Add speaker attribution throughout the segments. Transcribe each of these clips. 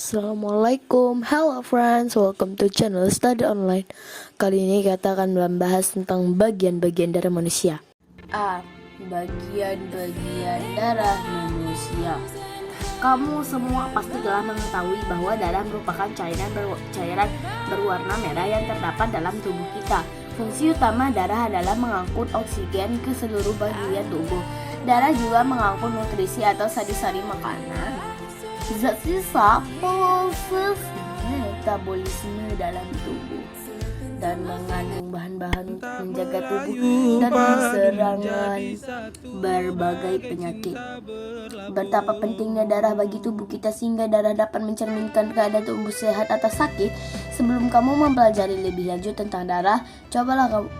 Speaker 1: Assalamualaikum, hello friends, welcome to channel Study Online. Kali ini kita akan membahas tentang bagian-bagian darah manusia. A. Bagian-bagian darah manusia. Kamu semua pasti telah mengetahui bahwa darah merupakan cairan berwarna merah yang terdapat dalam tubuh kita. Fungsi utama darah adalah mengangkut oksigen ke seluruh bagian tubuh. Darah juga mengangkut nutrisi atau sari-sari makanan, zat sisa, proses metabolisme dalam tubuh, dan mengandung bahan-bahan untuk menjaga tubuh dari serangan berbagai penyakit. Betapa pentingnya darah bagi tubuh kita sehingga darah dapat mencerminkan keadaan tubuh sehat atau sakit. Sebelum kamu mempelajari lebih lanjut tentang darah, cobalah kamu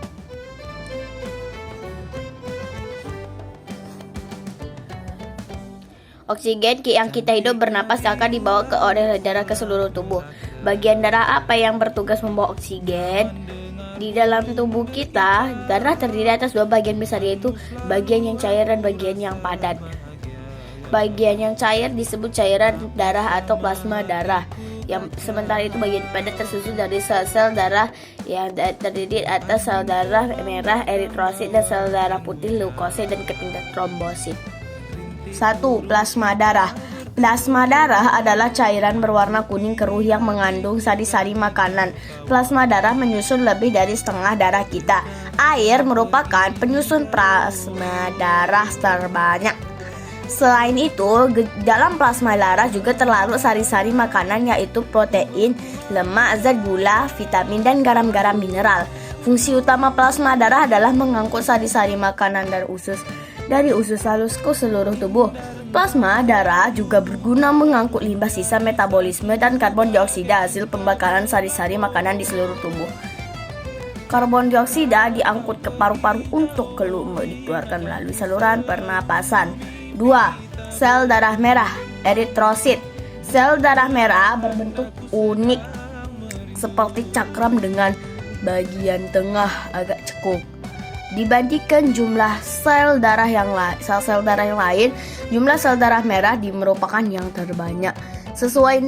Speaker 1: oksigen yang kita hidup bernapas akan dibawa oleh darah ke seluruh tubuh. Bagian darah apa yang bertugas membawa oksigen? Di dalam tubuh kita, darah terdiri atas dua bagian besar, yaitu bagian yang cair dan bagian yang padat. Bagian yang cair disebut cairan darah atau plasma darah. Sementara itu bagian padat tersusun dari sel-sel darah yang terdiri atas sel darah merah eritrosit dan sel darah putih leukosit dan ketiga trombosit. 1. Plasma darah. Plasma darah adalah cairan berwarna kuning keruh yang mengandung sari-sari makanan. Plasma darah menyusun lebih dari setengah darah kita. Air merupakan penyusun plasma darah terbanyak. Selain itu, dalam plasma darah juga terlarut sari-sari makanan, yaitu protein, lemak, zat gula, vitamin, dan garam-garam mineral. Fungsi utama plasma darah adalah mengangkut sari-sari makanan dari usus halus ke seluruh tubuh. Plasma darah juga berguna mengangkut limbah sisa metabolisme dan karbon dioksida hasil pembakaran sari-sari makanan di seluruh tubuh. Karbon dioksida diangkut ke paru-paru untuk dikeluarkan melalui saluran pernapasan. 2. Sel darah merah eritrosit. Sel darah merah berbentuk unik seperti cakram dengan bagian tengah agak cekung. Dibandingkan jumlah sel darah yang lain, jumlah sel darah merah merupakan yang terbanyak. Sesuai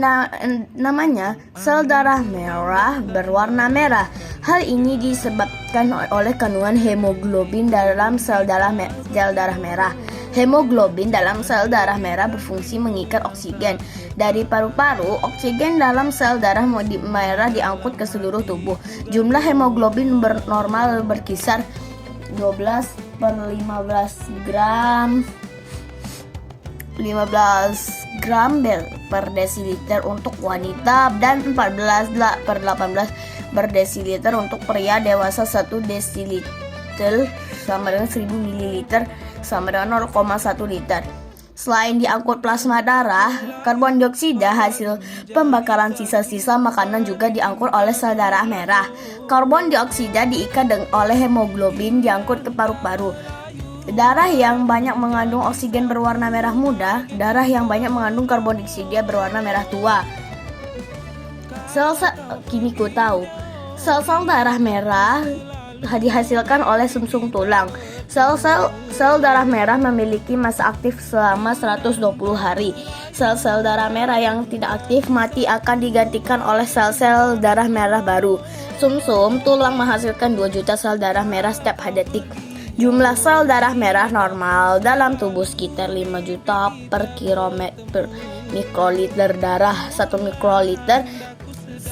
Speaker 1: namanya, sel darah merah berwarna merah. Hal ini disebabkan oleh kandungan hemoglobin dalam sel darah merah. Hemoglobin dalam sel darah merah berfungsi mengikat oksigen dari paru-paru. Oksigen dalam sel darah merah diangkut ke seluruh tubuh. Jumlah hemoglobin normal berkisar 12/15 gram per desiliter untuk wanita dan 14/18 per desiliter untuk pria dewasa. 1 desiliter sama dengan 1000 ml sama dengan 0,1 liter. Selain diangkut plasma darah, karbon dioksida hasil pembakaran sisa-sisa makanan juga diangkut oleh sel darah merah. Karbon dioksida diikat oleh hemoglobin diangkut ke paru-paru. Darah yang banyak mengandung oksigen berwarna merah muda, darah yang banyak mengandung karbon dioksida berwarna merah tua. Kini ku tahu, sel-sel darah merah dihasilkan oleh sumsum tulang. Sel darah merah memiliki masa aktif selama 120 hari. Sel-sel darah merah yang tidak aktif mati akan digantikan oleh sel-sel darah merah baru. Sumsum tulang menghasilkan 2 juta sel darah merah setiap detik. Jumlah sel darah merah normal dalam tubuh sekitar 5 juta per mikroliter darah. 1 mikroliter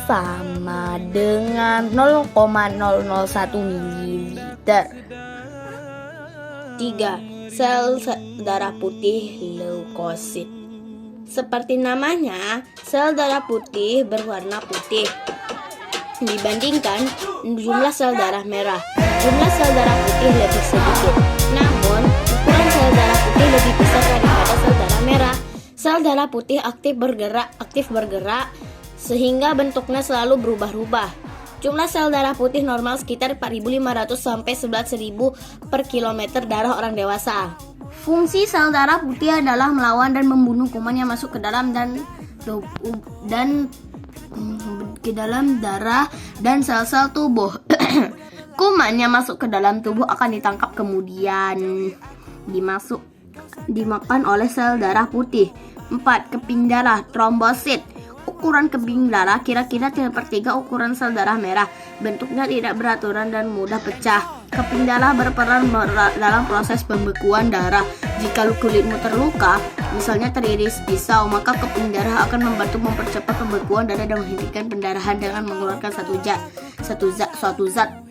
Speaker 1: sama dengan 0,001 mililiter. 3. Sel darah putih leukosit. Seperti namanya, sel darah putih berwarna putih dibandingkan jumlah sel darah merah. Jumlah sel darah putih lebih sedikit, namun ukuran sel darah putih lebih besar daripada sel darah merah. Sel darah putih aktif bergerak sehingga bentuknya selalu berubah-ubah. Jumlah sel darah putih normal sekitar 4.500 sampai 11.000 per kilometer darah orang dewasa. Fungsi sel darah putih adalah melawan dan membunuh kuman yang masuk ke dalam darah dan sel-sel tubuh. Kuman yang masuk ke dalam tubuh akan ditangkap kemudian dimakan oleh sel darah putih. 4. Keping darah trombosit. ukuran keping darah kira-kira 3/3 ukuran sel darah merah. Bentuknya tidak beraturan dan mudah pecah. Keping darah berperan dalam proses pembekuan darah. Jika kulitmu terluka, misalnya teriris pisau, maka keping darah akan membantu mempercepat pembekuan darah dan menghentikan pendarahan dengan mengeluarkan suatu zat